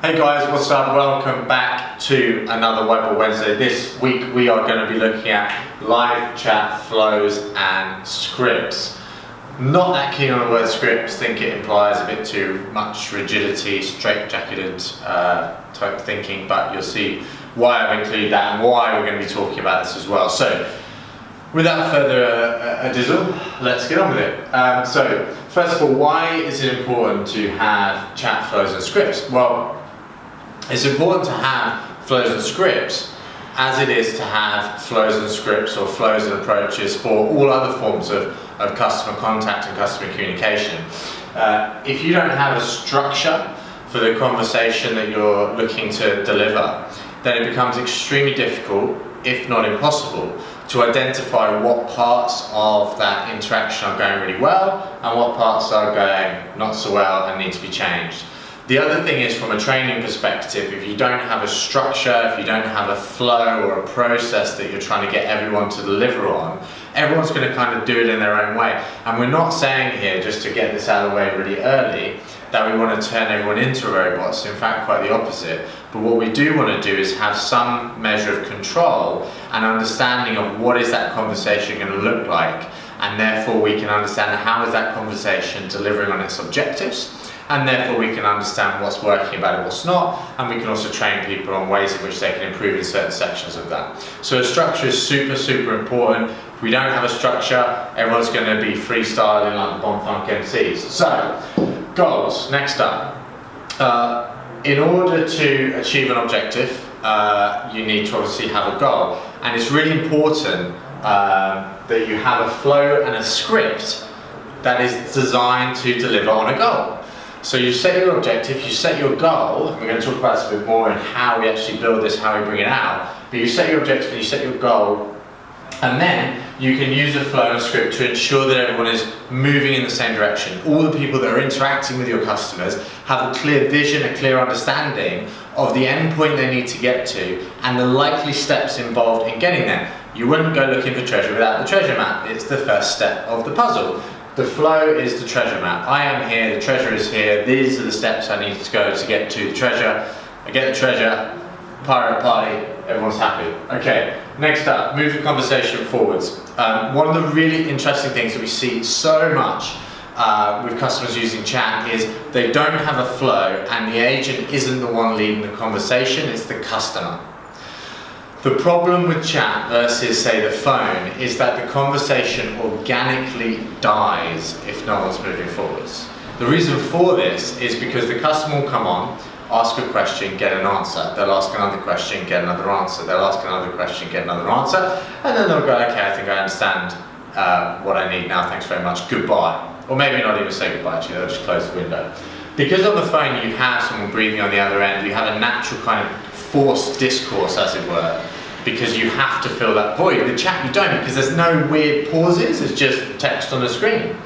Hey guys, what's up? Welcome back to another Whiteboard Wednesday. This week we are going to be looking at live chat flows and scripts. Not that keen on the word scripts, think it implies a bit too much rigidity, straitjacketed type thinking, but you'll see why I've included that and why we're going to be talking about this as well. So, without further ado, let's get on with it. So, first of all, why is it important to have chat flows and scripts? Well, it's important to have flows and scripts as it is to have flows and scripts or flows and approaches for all other forms of customer contact and customer communication. If you don't have a structure for the conversation that you're looking to deliver, then it becomes extremely difficult, if not impossible, to identify what parts of that interaction are going really well and what parts are going not so well and need to be changed. The other thing is, from a training perspective, if you don't have a structure, if you don't have a flow or a process that you're trying to get everyone to deliver on, everyone's going to kind of do it in their own way. And we're not saying here, just to get this out of the way really early, that we want to turn everyone into robots. In fact, quite the opposite. But what we do want to do is have some measure of control and understanding of what is that conversation going to look like, and therefore we can understand how is that conversation delivering on its objectives, and therefore we can understand what's working about it, what's not, and we can also train people on ways in which they can improve in certain sections of that. So a structure is super important. If we don't have a structure, everyone's going to be freestyling like the Bomb Funk MCs. So, goals, next up. In order to achieve an objective, you need to obviously have a goal. And it's really important that you have a flow and a script that is designed to deliver on a goal. So you set your objective, you set your goal, and we're going to talk about this a bit more and how we actually build this, how we bring it out, but you set your objective and you set your goal, and then you can use a flow and a script to ensure that everyone is moving in the same direction. All the people that are interacting with your customers have a clear vision, a clear understanding of the end point they need to get to and the likely steps involved in getting there. You wouldn't go looking for treasure without the treasure map. It's the first step of the puzzle. The flow is the treasure map. I am here, the treasure is here, these are the steps I need to go to get to the treasure. I get the treasure, pirate party, everyone's happy. Okay, next up, move the conversation forwards. One of the really interesting things that we see so much with customers using chat is they don't have a flow and the agent isn't the one leading the conversation, it's the customer. The problem with chat versus, say, the phone is that the conversation organically dies if no one's moving forwards. The reason for this is because the customer will come on, ask a question, get an answer. They'll ask another question, get another answer. They'll ask another question, get another answer. And then they'll go, okay, I think I understand what I need now, thanks very much, goodbye. Or maybe not even say goodbye, actually, they'll just close the window. Because on the phone you have someone breathing on the other end, you have a natural kind of forced discourse, as it were, because you have to fill that void. With chat you don't, because there's no weird pauses, it's just text on the screen.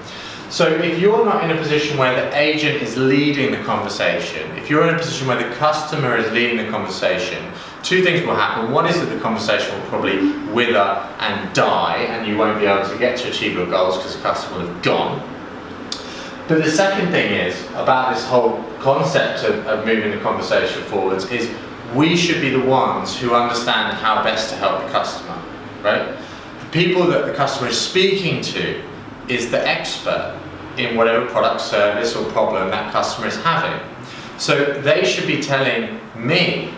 So if you're not in a position where the agent is leading the conversation, if you're in a position where the customer is leading the conversation, two things will happen. One is that the conversation will probably wither and die, and you won't be able to get to achieve your goals because the customer will have gone. But the second thing is, about this whole concept of moving the conversation forwards, is we should be the ones who understand how best to help the customer, right? The people that the customer is speaking to is the expert in whatever product, service or problem that customer is having. So they should be telling me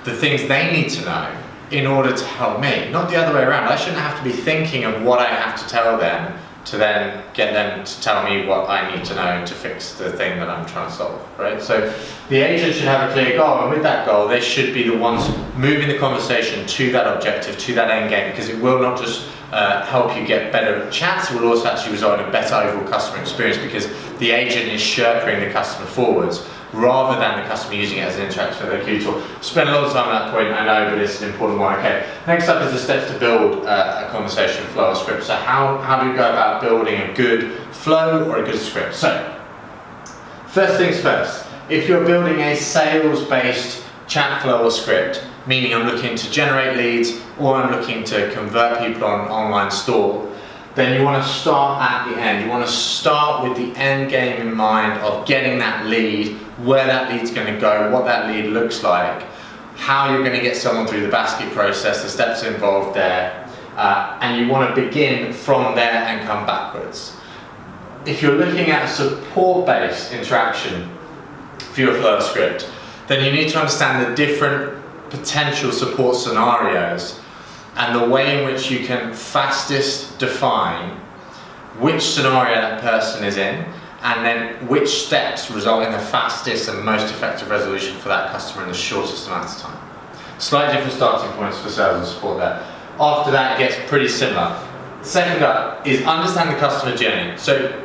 the things they need to know in order to help me, not the other way around. I shouldn't have to be thinking of what I have to tell them to then get them to tell me what I need to know to fix the thing that I'm trying to solve, right? So the agent should have a clear goal, and with that goal, they should be the ones moving the conversation to that objective, to that end game, because it will not just help you get better chats, it will also actually result in a better overall customer experience because the agent is sherping the customer forwards rather than the customer using it as an interaction with their queue tool. Spend a lot of time on that point, I know, but it's an important one. Okay, next up is the steps to build a conversation flow or script. So how do we go about building a good flow or a good script? So, first things first, if you're building a sales-based chat flow or script, meaning I'm looking to generate leads or I'm looking to convert people on an online store, then you want to start at the end. You want to start with the end game in mind of getting that lead where that lead's going to go, what that lead looks like, how you're going to get someone through the basket process, the steps involved there, and you want to begin from there and come backwards. If you're looking at a support-based interaction for your flow script, then you need to understand the different potential support scenarios and the way in which you can fastest define which scenario that person is in, and then which steps result in the fastest and most effective resolution for that customer in the shortest amount of time. Slightly different starting points for sales and support there. After that, it gets pretty similar. Second up is understand the customer journey. So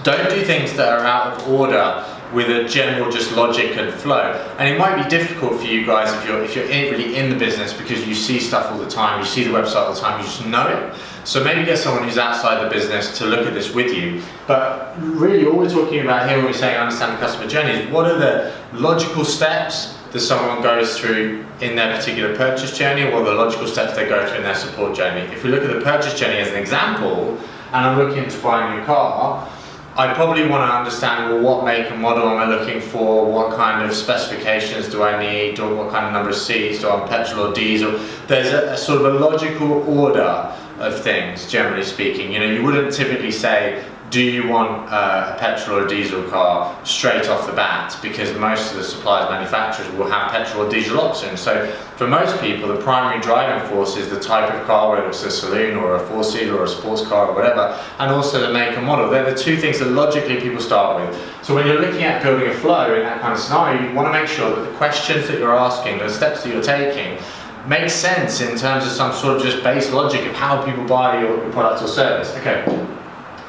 don't do things that are out of order with a general just logic and flow. And it might be difficult for you guys if you're really in the business, because you see stuff all the time, you see the website all the time, you just know it. So maybe get someone who's outside the business to look at this with you. But really all we're talking about here when we're saying understand the customer journey is what are the logical steps that someone goes through in their particular purchase journey, or the logical steps they go through in their support journey. If we look at the purchase journey as an example, and I'm looking to buy a new car, I probably want to understand, well, what make and model am I looking for, what kind of specifications do I need, or what kind of number of seats, do I want petrol or diesel? There's a sort of a logical order of things, generally speaking. You know, you wouldn't typically say, do you want a petrol or a diesel car straight off the bat, because most of the suppliers, manufacturers will have petrol or diesel options. So for most people, the primary driving force is the type of car, whether it's a saloon or a four-seater or a sports car or whatever, and also the make and model. They're the two things that logically people start with. So when you're looking at building a flow in that kind of scenario, you want to make sure that the questions that you're asking, the steps that you're taking, make sense in terms of some sort of just base logic of how people buy your product or service. Okay.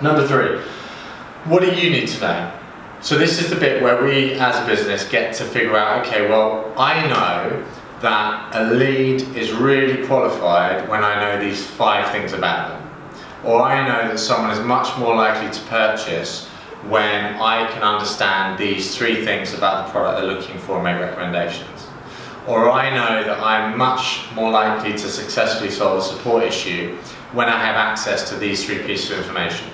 Number 3, what do you need to know? So this is the bit where we as a business get to figure out, okay, well, I know that a lead is really qualified when I know these 5 things about them. Or I know that someone is much more likely to purchase when I can understand these 3 things about the product they're looking for and make recommendations. Or I know that I'm much more likely to successfully solve a support issue when I have access to these 3 pieces of information.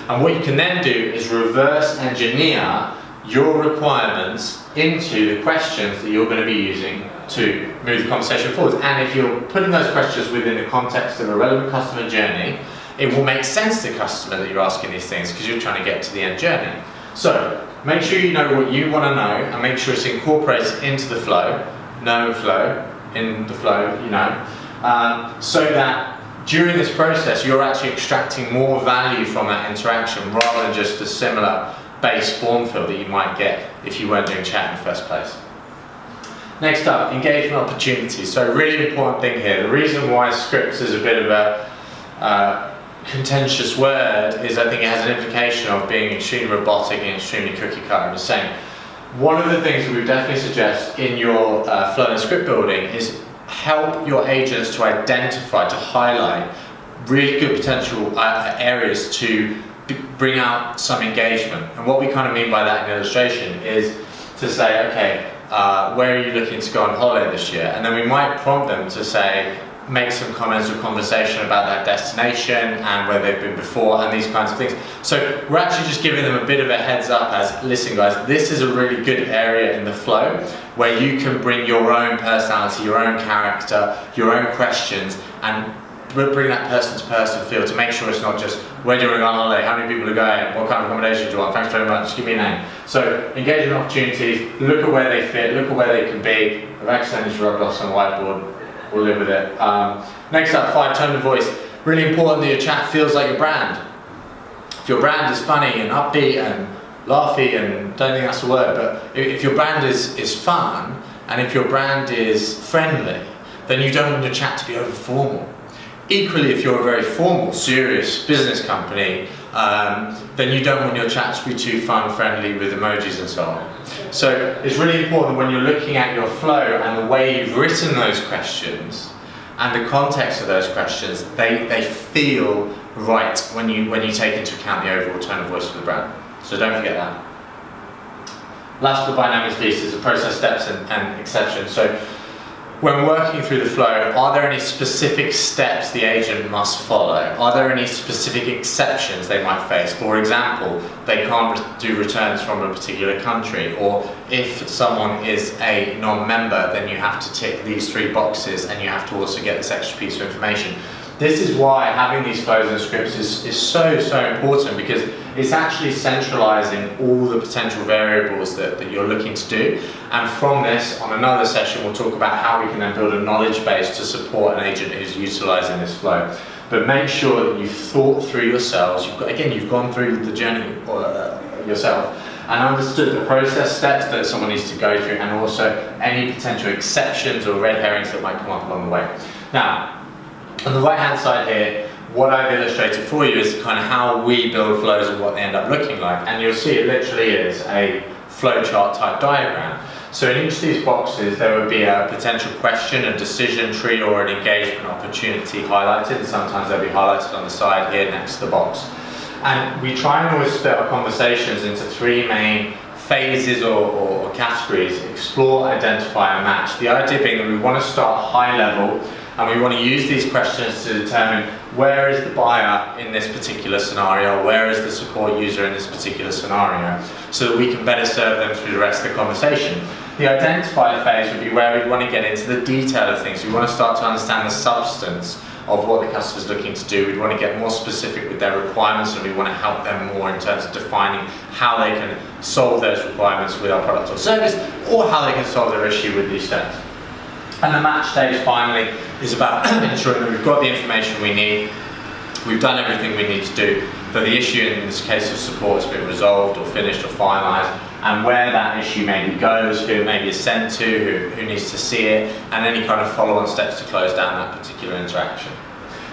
And what you can then do is reverse engineer your requirements into the questions that you're going to be using to move the conversation forward. And if you're putting those questions within the context of a relevant customer journey, it will make sense to the customer that you're asking these things, because you're trying to get to the end journey. So make sure you know what you want to know, and make sure it's incorporated into the flow, know flow, in the flow, you know, so that during this process you're actually extracting more value from that interaction rather than just a similar base form fill that you might get if you weren't doing chat in the first place. Next up, engagement opportunities. So a really important thing here. The reason why scripts is a bit of a contentious word is I think it has an implication of being extremely robotic and extremely cookie cutter and the same. One of the things that we definitely suggest in your flow and script building is help your agents to identify, to highlight really good potential areas to bring out some engagement. And what we kind of mean by that in illustration is to say, okay, where are you looking to go on holiday this year? And then we might prompt them to say, make some comments or conversation about that destination and where they've been before and these kinds of things. So we're actually just giving them a bit of a heads up as, listen guys, this is a really good area in the flow where you can bring your own personality, your own character, your own questions, and bring that person-to-person feel to make sure it's not just, where do you want to go on holiday, how many people are going, what kind of accommodation do you want, thanks very much, give me a name. So engagement opportunities, look at where they fit, look at where they can be. I've accidentally rubbed off on the whiteboard. We'll live with it. Next up, 5, tone of voice. Really important that your chat feels like your brand. If your brand is funny and upbeat and laughy, and don't think that's the word, but if your brand is fun and if your brand is friendly, then you don't want your chat to be over formal. Equally, if you're a very formal, serious business company, then you don't want your chat to be too fun, friendly with emojis and so on. So it's really important when you're looking at your flow and the way you've written those questions and the context of those questions, they feel right when you take into account the overall tone of voice for the brand. So don't forget that. Last but by no means least is the process steps and exceptions. So when working through the flow, are there any specific steps the agent must follow? Are there any specific exceptions they might face? For example, they can't do returns from a particular country, or if someone is a non-member, then you have to tick these 3 boxes and you have to also get this extra piece of information. This is why having these flows and scripts is so important, because it's actually centralizing all the potential variables that you're looking to do. And from this, on another session, we'll talk about how we can then build a knowledge base to support an agent who's utilizing this flow. But make sure that you've thought through yourselves. You've gone through the journey yourself and understood the process steps that someone needs to go through, and also any potential exceptions or red herrings that might come up along the way. Now, on the right hand side here, what I've illustrated for you is kind of how we build flows and what they end up looking like. And you'll see it literally is a flowchart type diagram. So in each of these boxes there would be a potential question, a decision tree, or an engagement opportunity highlighted, and sometimes they'll be highlighted on the side here next to the box. And we try and always split our conversations into 3 main phases or categories: explore, identify, and match. The idea being that we want to start high level, and we want to use these questions to determine where is the buyer in this particular scenario, where is the support user in this particular scenario, so that we can better serve them through the rest of the conversation. The identify phase would be where we want to get into the detail of things. We want to start to understand the substance of what the customer's looking to do. We want to get more specific with their requirements, and we want to help them more in terms of defining how they can solve those requirements with our product or service, or how they can solve their issue with these steps. And the match stage finally is about ensuring that we've got the information we need, we've done everything we need to do, that the issue in this case of support has been resolved or finished or finalised, and where that issue maybe goes, who it maybe is sent to, who needs to see it, and any kind of follow-on steps to close down that particular interaction.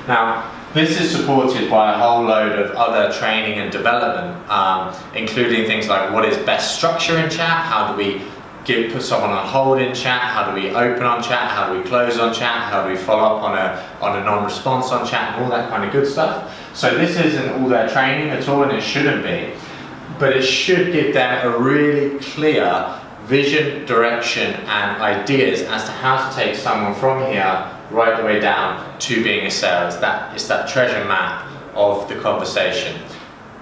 Now, this is supported by a whole load of other training and development, including things like what is best structure in chat, how do we put someone on hold in chat, how do we open on chat, how do we close on chat, how do we follow up on a non-response on chat, and all that kind of good stuff. So this isn't all their training at all, and it shouldn't be, but it should give them a really clear vision, direction, and ideas as to how to take someone from here right the way down to being a sale. It's that treasure map of the conversation.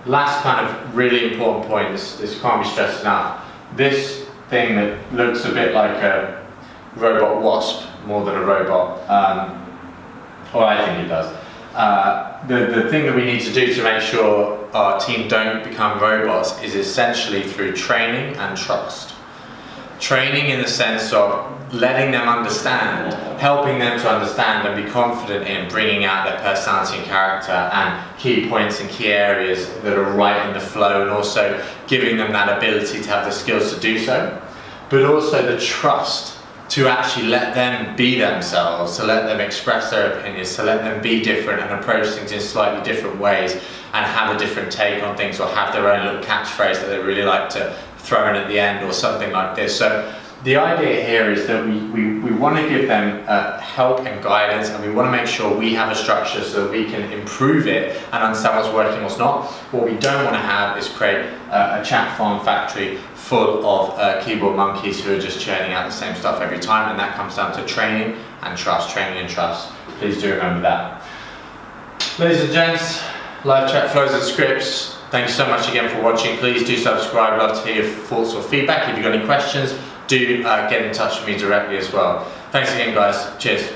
Last kind of really important point, this can't be stressed enough. This thing that looks a bit like a robot wasp more than a robot, or I think it does. The thing that we need to do to make sure our team don't become robots is essentially through training and trust. Training in the sense of letting them understand, helping them to understand and be confident in bringing out their personality and character and key points and key areas that are right in the flow, and also giving them that ability to have the skills to do so, but also the trust to actually let them be themselves, to let them express their opinions, to let them be different and approach things in slightly different ways and have a different take on things, or have their own little catchphrase that they really like to throw in at the end or something like this. So the idea here is that we want to give them help and guidance, and we want to make sure we have a structure so that we can improve it and understand what's working, what's not. What we don't want to have is create a chat farm factory full of keyboard monkeys who are just churning out the same stuff every time, and that comes down to training and trust, Please do remember that. Ladies and gents, live chat flows and scripts. Thank you so much again for watching. Please do subscribe. Love to hear your thoughts or feedback. If you've got any questions, do get in touch with me directly as well. Thanks again, guys. Cheers.